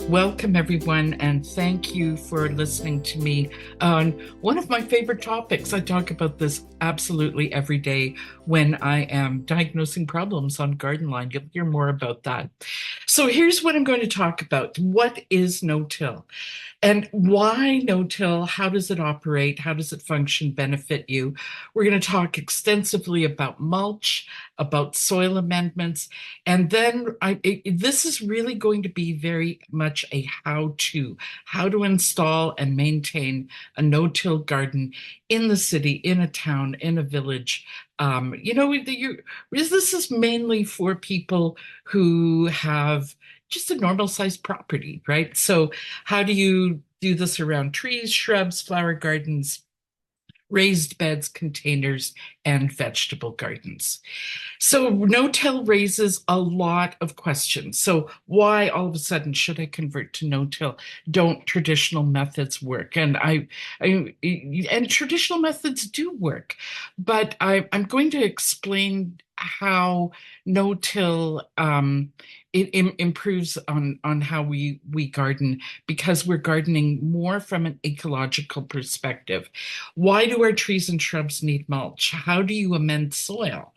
Welcome, everyone, and thank you for listening to me on one of my favorite topics. I talk about this absolutely every day when I am diagnosing problems on Garden Line. You'll hear more about that. So here's what I'm going to talk about. What is no-till? And why no-till? How does it operate? How does it function, benefit you? We're going to talk extensively about mulch, about soil amendments, and then this is really going to be very much a how to install and maintain a no-till garden in the city, in a town, in a village. This is mainly for people who have just a normal sized property, right? So how do you do this around trees, shrubs, flower gardens, raised beds, containers, and vegetable gardens? So no-till raises a lot of questions. So why all of a sudden should I convert to no-till? Don't traditional methods work? And traditional methods do work, but I'm going to explain how no-till it improves on how we garden, because we're gardening more from an ecological perspective. Why do our trees and shrubs need mulch? How do you amend soil?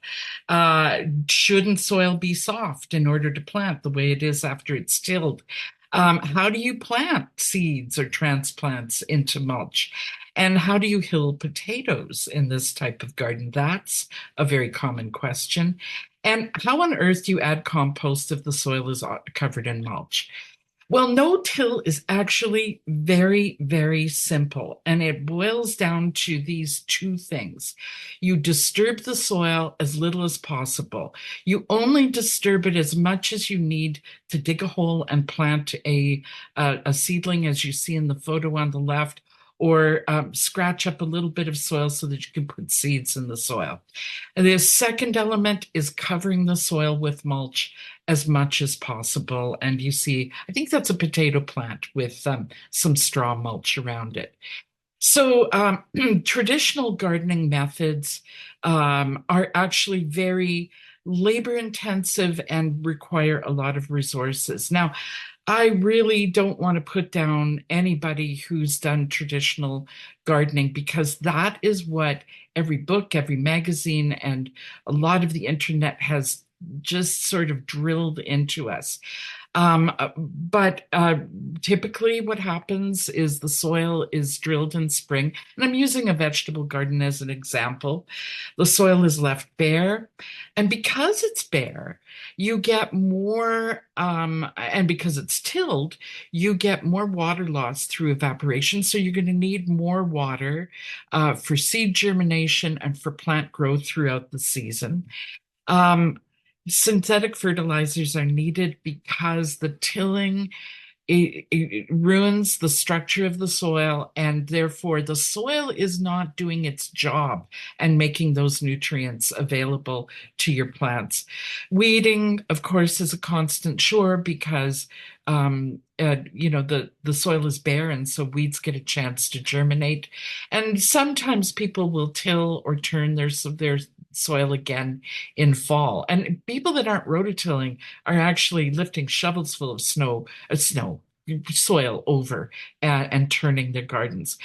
Shouldn't soil be soft in order to plant the way it is after it's tilled? How do you plant seeds or transplants into mulch? And how do you hill potatoes in this type of garden? That's a very common question. And how on earth do you add compost if the soil is covered in mulch? Well, no-till is actually very, very simple, and it boils down to these two things. You disturb the soil as little as possible. You only disturb it as much as you need to dig a hole and plant a seedling, as you see in the photo on the left, or scratch up a little bit of soil so that you can put seeds in the soil. And the second element is covering the soil with mulch as much as possible. And you see, I think that's a potato plant with some straw mulch around it. So traditional gardening methods are actually very labor intensive and require a lot of resources. Now, I really don't want to put down anybody who's done traditional gardening, because that is what every book, every magazine, and a lot of the internet has just sort of drilled into us. But typically what happens is the soil is drilled in spring, and I'm using a vegetable garden as an example. The soil is left bare, and because it's bare, you get more, and because it's tilled, you get more water loss through evaporation. So you're going to need more water for seed germination and for plant growth throughout the season. Um, Synthetic fertilizers are needed because the tilling it ruins the structure of the soil, and therefore the soil is not doing its job and making those nutrients available to your plants. Weeding, of course, is a constant chore because the soil is bare, and so weeds get a chance to germinate. And sometimes people will till or turn their soil again in fall. And people that aren't rototilling are actually lifting shovels full of soil over and turning their gardens.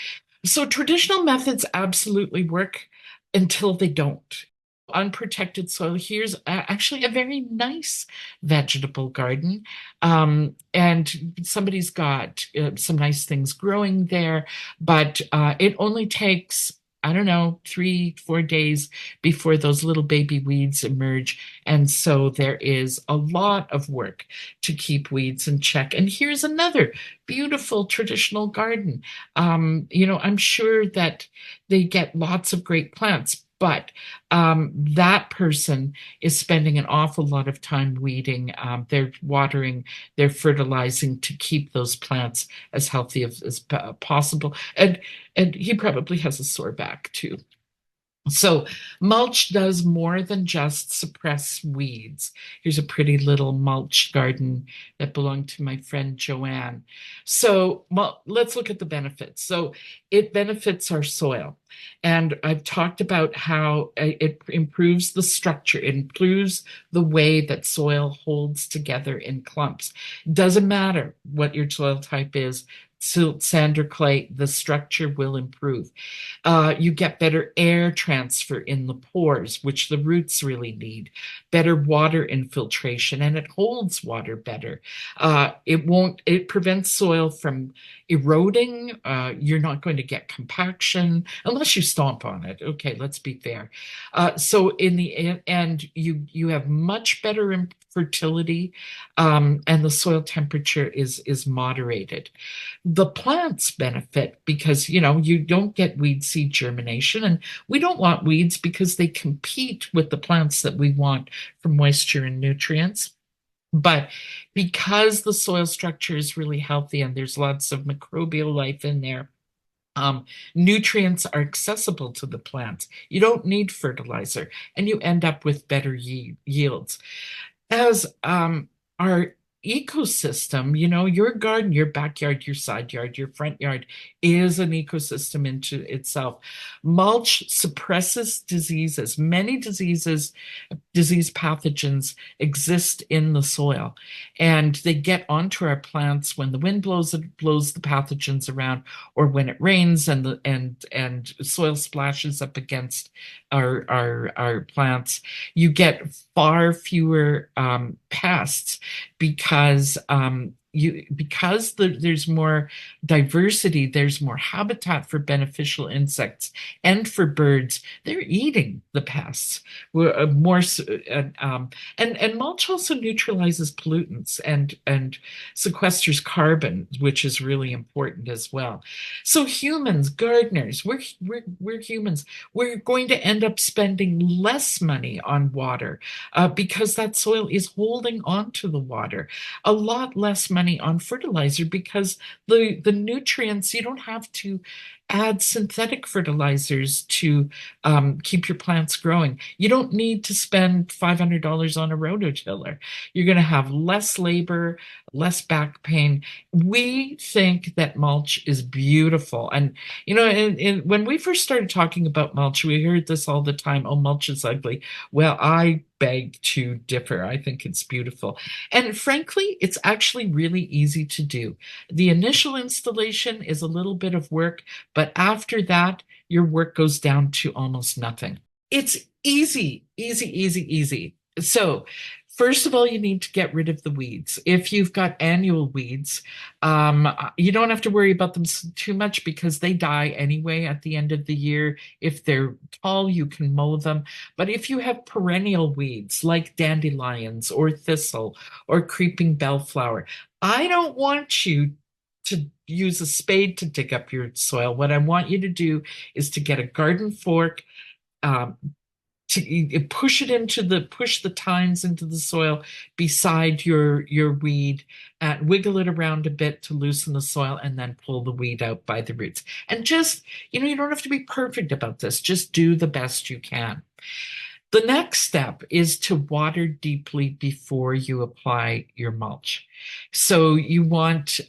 So traditional methods absolutely work until they don't. Unprotected soil. Here's actually a very nice vegetable garden. And somebody's got some nice things growing there, but it only takes, I don't know, 3-4 days before those little baby weeds emerge. And so there is a lot of work to keep weeds in check. And here's another beautiful traditional garden. I'm sure that they get lots of great plants, but that person is spending an awful lot of time weeding. They're watering, they're fertilizing to keep those plants as healthy as possible. And he probably has a sore back too. So mulch does more than just suppress weeds. Here's a pretty little mulch garden that belonged to my friend Joanne. So let's look at the benefits. So it benefits our soil. And I've talked about how it improves the structure, it improves the way that soil holds together in clumps. Doesn't matter what your soil type is, silt, sand, or clay, the structure will improve. You get better air transfer in the pores, which the roots really need, better water infiltration, and it holds water better. It prevents soil from eroding. You're not going to get compaction unless you stomp on it. Okay, let's be fair. So in the end, you have much better fertility, and the soil temperature is moderated. The plants benefit because you don't get weed seed germination, and we don't want weeds because they compete with the plants that we want for moisture and nutrients. But because the soil structure is really healthy and there's lots of microbial life in there, um, nutrients are accessible to the plants. You don't need fertilizer, and you end up with better yields. As our ecosystem, your garden, your backyard, your side yard, your front yard is an ecosystem into itself. Mulch suppresses diseases. Many disease pathogens exist in the soil, and they get onto our plants when the wind blows, it blows the pathogens around, or when it rains and and soil splashes up against our plants. You get far fewer pests because there's more diversity, there's more habitat for beneficial insects and for birds. They're eating the pests. More and mulch also neutralizes pollutants and sequesters carbon, which is really important as well. So humans, gardeners, we're humans. We're going to end up spending less money on water because that soil is holding on to the water. A lot less money on fertilizer because the nutrients, you don't have to add synthetic fertilizers to keep your plants growing. You don't need to spend $500 on a rototiller. You're going to have less labor, less back pain. We think that mulch is beautiful. And, when we first started talking about mulch, we heard this all the time. Oh, mulch is ugly. Well, I beg to differ. I think it's beautiful. And frankly, it's actually really easy to do. The initial installation is a little bit of work, but after that, your work goes down to almost nothing. It's easy, easy, easy, easy. So, first of all, you need to get rid of the weeds. If you've got annual weeds, you don't have to worry about them too much because they die anyway at the end of the year. If they're tall, you can mow them. But if you have perennial weeds like dandelions or thistle or creeping bellflower, I don't want you to use a spade to dig up your soil. What I want you to do is to get a garden fork, um, to push the tines into the soil beside your weed, and wiggle it around a bit to loosen the soil, and then pull the weed out by the roots. And just, you don't have to be perfect about this. Just do the best you can. The next step is to water deeply before you apply your mulch. So you want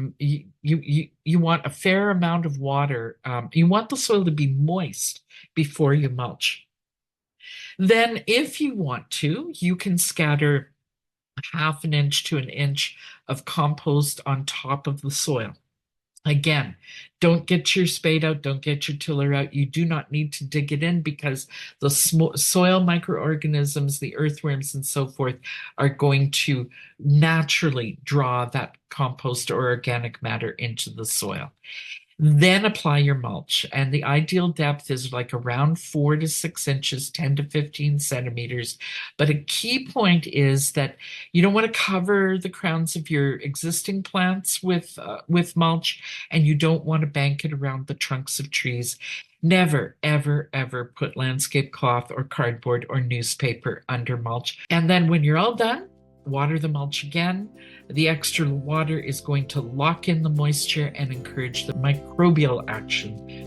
you want a fair amount of water. You want the soil to be moist before you mulch. Then, if you want to, you can scatter half an inch to an inch of compost on top of the soil. Again, don't get your spade out, don't get your tiller out. You do not need to dig it in because the soil microorganisms, the earthworms, and so forth are going to naturally draw that compost or organic matter into the soil. Then apply your mulch, and the ideal depth is like around 4 to 6 inches, 10 to 15 centimeters. But a key point is that you don't want to cover the crowns of your existing plants with mulch, and you don't want to bank it around the trunks of trees. Never, ever, ever put landscape cloth or cardboard or newspaper under mulch. And then when you're all done, water the mulch again. The extra water is going to lock in the moisture and encourage the microbial action